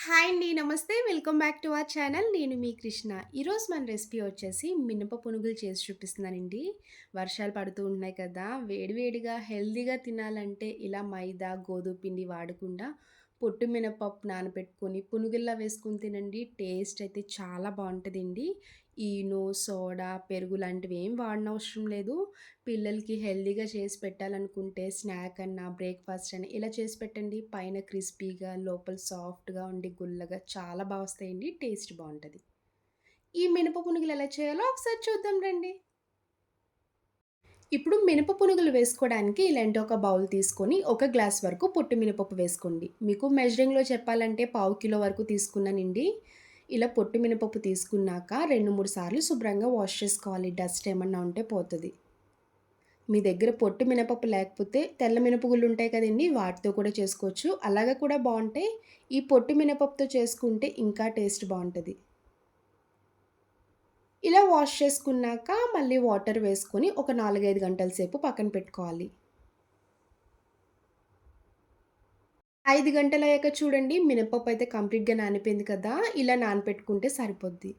Hi అండి. నమస్తే. Welcome back to our channel. నేను మీ కృష్ణ. ఈరోజు మన రెసిపీ వచ్చేసి మినప పునుగులు చేసి చూపిస్తున్నానండి. వర్షాలు పడుతూ ఉన్నాయి కదా! వేడివేడిగా హెల్తీగా తినాలంటే ఇలా మైదా, గోధుమ పిండి వాడకుండా పొట్టు మినపప్పు నానబెట్టుకొని పునుగుల్లా వేసుకొని తినండి. టేస్ట్ అయితే చాలా బావుంటదండి. ఈనో, సోడా, పెరుగు లాంటివి ఏం వాడనవసరం లేదు. పిల్లలకి హెల్తీగా చేసి పెట్టాలనుకుంటే స్నాక్ అన్నా, బ్రేక్‌ఫాస్ట్ అని ఇలా చేసి పెట్టండి. పైన క్రిస్పీగా, లోపల సాఫ్ట్‌గా ఉండి గుల్లగా చాలా వస్తాయండి. టేస్ట్ బావుంటది. ఈ మినప పునుగులు ఎలా చేయాలో ఒకసారి చూద్దాం రండి. ఇప్పుడు మినప పునుగులు వేసుకోవడానికి ఇలాంటి ఒక బౌల్ తీసుకొని, ఒక గ్లాస్ వరకు పొట్టు మినపప్పు వేసుకోండి. మీకు మెజరింగ్‌లో చెప్పాలంటే పావు కిలో వరకు తీసుకున్నానండి. ఇలా పొట్టు మినపప్పు తీసుకున్నాక 2, 3 సార్లు శుభ్రంగా వాష్ చేసుకోవాలి. డస్ట్ ఏమన్నా ఉంటే పోతది. మీ దగ్గర పొట్టు మినపప్పు లేకపోతే తెల్ల మినపగుళ్ళు ఉంటాయి కదండీ! వాటితో కూడా చేసుకోవచ్చు. అలాగా కూడా బావుంటాయి. ఈ పొట్టు మినపప్పుతో చేసుకుంటే ఇంకా టేస్ట్ బావుంటది. ఇలా వాష్ చేసుకున్నాక మళ్ళీ వాటర్ వేసుకొని ఒక 4, 5 గంటల సేపు పక్కన పెట్టుకోవాలి. 5 గంటలయ్యాక చూడండి మినపప్పు అయితే కంప్లీట్‌గా నానిపోయింది కదా! ఇలా నానపెట్టుకుంటే సరిపోద్ది.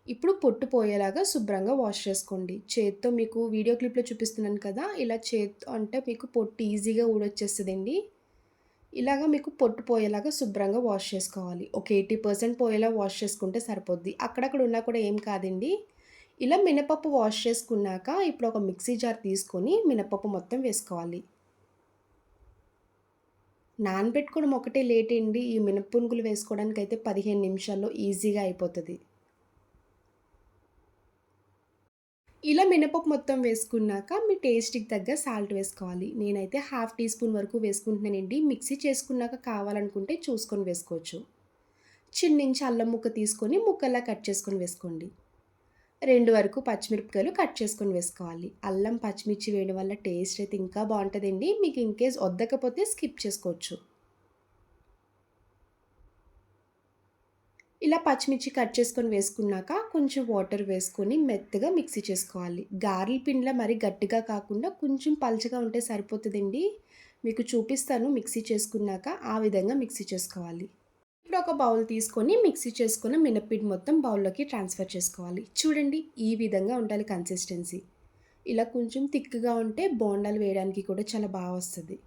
ఇప్పుడు పొట్టు పోయేలాగా శుభ్రంగా వాష్ చేసుకోండి. చేత్తో మీకు వీడియో క్లిప్‌లో చూపిస్తున్నాను కదా! ఇలా చేత్తో అంటే మీకు పొట్టు ఈజీగా ఊడొచ్చేస్తదండి. ఇలాగ మీకు పొట్టు పోయేలాగా శుభ్రంగా వాష్ చేసుకోవాలి. ఒక 80% పోయేలా వాష్ చేసుకుంటే సరిపోద్ది. అక్కడక్కడ ఉన్నా కూడా ఏం కాదండి. ఇలా మినపప్పు వాష్ చేసుకున్నాక ఇప్పుడు ఒక మిక్సీ జార్ తీసుకొని మినపప్పు మొత్తం వేసుకోవాలి. నానబెట్టుకోవడం ఒకటే లేటండి. ఈ మినప్పునుగులు వేసుకోవడానికైతే 15 నిమిషాల్లో ఈజీగా అయిపోతది. ఇలా మినపప్పు మొత్తం వేసుకున్నాక మీ టేస్ట్‌కి తగ్గ సాల్ట్ వేసుకోవాలి. నేనైతే హాఫ్ టీ స్పూన్ వరకు వేసుకుంటున్నానండి. మిక్సీ చేసుకున్నాక కావాలనుకుంటే చూసుకొని వేసుకోవచ్చు. చిన్నించి అల్లం ముక్క తీసుకొని ముక్కల్లా కట్ చేసుకొని వేసుకోండి. 2 వరకు పచ్చిమిరపకాయలు కట్ చేసుకొని వేసుకోవాలి. అల్లం, పచ్చిమిర్చి వేయడం వల్ల టేస్ట్ అయితే ఇంకా బావుంటదండి. మీకు ఇన్‌కేస్ వద్దకపోతే స్కిప్ చేసుకోవచ్చు. ఇలా పచ్చిమిర్చి కట్ చేసుకొని వేసుకున్నాక కొంచెం వాటర్ వేసుకొని మెత్తగా మిక్సీ చేసుకోవాలి. గారెల పిండిలా మరీ గట్టిగా కాకుండా కొంచెం పలచగా ఉంటే సరిపోతదండి. మీకు చూపిస్తాను మిక్సీ చేసుకున్నాక ఆ విధంగా మిక్సీ చేసుకోవాలి. ఇప్పుడు ఒక బౌల్ తీసుకొని మిక్సీ చేసుకున్న మినప్పిండి మొత్తం బౌల్‌లోకి ట్రాన్స్‌ఫర్ చేసుకోవాలి. చూడండి ఈ విధంగా ఉండాలి కన్సిస్టెన్సీ. ఇలా కొంచెం థిక్‌గా ఉంటే బోండాలు వేయడానికి కూడా చాలా వస్తది.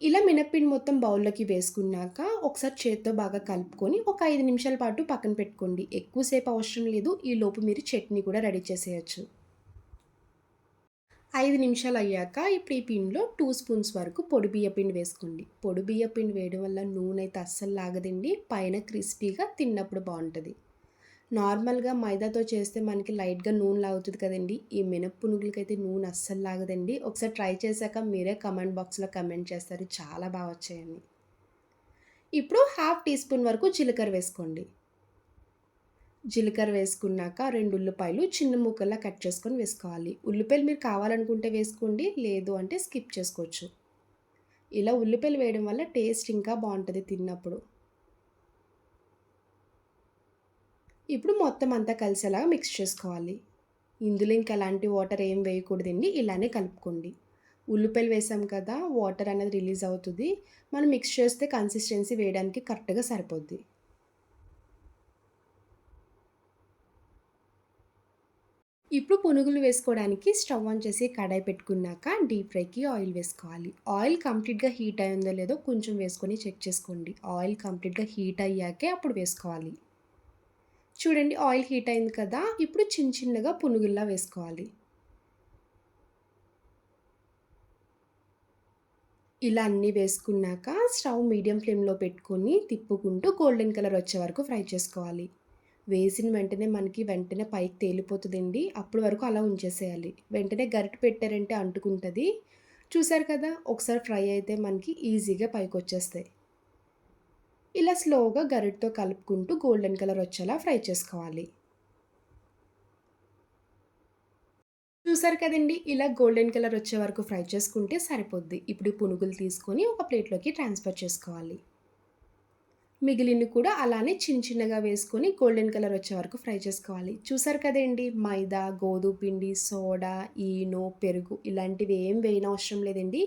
ఇలా మినప్పిండి మొత్తం బౌల్‌లోకి వేసుకున్నాక, ఒకసారి చేత్తో బాగా కలుపుకొని, ఒక 5 నిమిషాల పాటు పక్కన పెట్టుకోండి. ఎక్కువ సేపు అవసరం లేదు. ఈలోపు మీరు చట్నీ కూడా రెడీ చేసేయొచ్చు. 5 నిమిషాలయ్యాక ఇప్పుడు ఈ పిండిలో 2 స్పూన్స్ వరకు పొడి బియ్య పిండి వేసుకోండి. పొడి బియ్య పిండి వేయడం వల్ల నూనె అయితే అస్సలు లాగదండి. పైన క్రిస్పీగా తిన్నప్పుడు బావుంటది. నార్మల్‌గా మైదాతో చేస్తే మనకి లైట్‌గా నూనె లాగుతది కదండీ! ఈ మినప పునుగులకైతే నూనె అస్సలు లాగదండి. ఒకసారి ట్రై చేశాక మీరే కామెంట్ బాక్స్‌లో కామెంట్ చేస్తారు చాలా వచ్చాయని. ఇప్పుడు హాఫ్ టీ స్పూన్ వరకు జీలకర్ర వేసుకోండి. జీలకర్ర వేసుకున్నాక 2 ఉల్లిపాయలు చిన్న ముక్కల్లా కట్ చేసుకొని వేసుకోవాలి. ఉల్లిపాయలు మీరు కావాలనుకుంటే వేసుకోండి. లేదు అంటే స్కిప్ చేసుకోవచ్చు. ఇలా ఉల్లిపాయలు వేయడం వల్ల టేస్ట్ ఇంకా బావుంటది తిన్నప్పుడు. ఇప్పుడు మొత్తం అంతా కలిసేలాగా మిక్స్ చేసుకోవాలి. ఇందులో ఇంక ఎలాంటి వాటర్ ఏం వేయకూడదండి. ఇలానే కలుపుకోండి. ఉల్లిపాయలు వేసాం కదా! వాటర్ అనేది రిలీజ్ అవుతది. మనం మిక్స్ చేస్తే కన్సిస్టెన్సీ వేయడానికి కరెక్ట్‌గా సరిపోద్ది. ఇప్పుడు పునుగులు వేసుకోవడానికి స్టవ్ ఆన్ చేసి కడాయి పెట్టుకున్నాక డీప్ ఫ్రైకి ఆయిల్ వేసుకోవాలి. ఆయిల్ కంప్లీట్‌గా హీట్ అయిందో లేదో కొంచెం వేసుకొని చెక్ చేసుకోండి. ఆయిల్ కంప్లీట్‌గా హీట్ అయ్యాకే అప్పుడు వేసుకోవాలి. చూడండి ఆయిల్ హీట్ అయింది కదా! ఇప్పుడు చిన్నగా పునుగుల్లా వేసుకోవాలి. ఇలా అన్నీ వేసుకున్నాక స్టవ్ మీడియం ఫ్లేమ్‌లో పెట్టుకొని తిప్పుకుంటూ గోల్డెన్ కలర్ వచ్చే వరకు ఫ్రై చేసుకోవాలి. వేసిన వెంటనే మనకి వెంటనే పైకి తేలిపోతదండి. అప్పటి వరకు అలా ఉంచేసేయాలి. వెంటనే గరిటె పెట్టారంటే అంటుకుంటది. చూసారు కదా! ఒకసారి ఫ్రై అయితే మనకి ఈజీగా పైకొచ్చేస్తాయి. ఇలా స్లోగా గరిటెతో కలుపుకుంటూ గోల్డెన్ కలర్ వచ్చేలా ఫ్రై చేసుకోవాలి. చూసారు కదండీ! ఇలా గోల్డెన్ కలర్ వచ్చే వరకు ఫ్రై చేసుకుంటే సరిపోద్ది. ఇప్పుడు ఈ పునుగులు తీసుకొని ఒక ప్లేట్‌లోకి ట్రాన్స్‌ఫర్ చేసుకోవాలి. మిగిలినవి కూడా అలానే చిన్నగా వేసుకొని గోల్డెన్ కలర్ వచ్చే వరకు ఫ్రై చేసుకోవాలి. చూసారు కదండీ! మైదా, గోధుమ పిండి, సోడా, ఈనో, పెరుగు ఇలాంటివి ఏం వేయనవసరం లేదండి.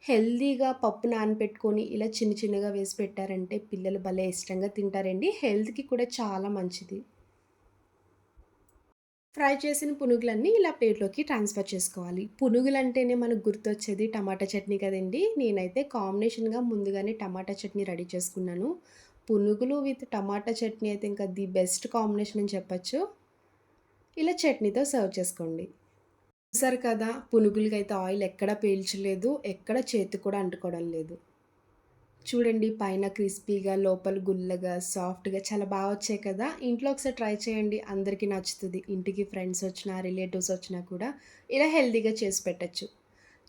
హెల్తీగా పప్పు నానబెట్టుకొని ఇలా చిన్న చిన్నగా వేసి పెట్టారంటే పిల్లలు భలే ఇష్టంగా తింటారండి. హెల్త్‌కి కూడా చాలా మంచిది. ఫ్రై చేసిన పునుగులన్నీ ఇలా ప్లేట్‌లోకి ట్రాన్స్‌ఫర్ చేసుకోవాలి. పునుగులంటేనే మనకు గుర్తొచ్చేది టమాటా చట్నీ కదండీ! నేనైతే కాంబినేషన్‌గా ముందుగానే టమాటా చట్నీ రెడీ చేసుకున్నాను. పునుగులు విత్ టమాటా చట్నీ అయితే ఇంకా ది బెస్ట్ కాంబినేషన్ అని చెప్పొచ్చు. ఇలా చట్నీతో సర్వ్ చేసుకోండి. చూసారు కదా! పునుగులకైతే ఆయిల్ ఎక్కడ పీల్చలేదు. ఎక్కడ చేతికి కూడా అంటుకోవడం లేదు. చూడండి పైన క్రిస్పీగా, లోపల గుల్లగా, సాఫ్ట్‌గా చాలా వచ్చాయి కదా! ఇంట్లో ఒకసారి ట్రై చేయండి. అందరికీ నచ్చుతది. ఇంటికి ఫ్రెండ్స్ వచ్చినా, రిలేటివ్స్ వచ్చినా కూడా ఇలా హెల్తీగా చేసి పెట్టొచ్చు.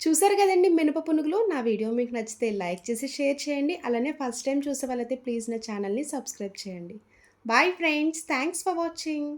చూసారు కదండీ మినప పునుగులు. నా వీడియో మీకు నచ్చితే లైక్ చేసి, షేర్ చేయండి. అలానే ఫస్ట్ టైమ్ చూసే వాళ్ళైతే ప్లీజ్ నా ఛానల్‌ని సబ్స్క్రైబ్ చేయండి. Bye friends. Thanks for watching.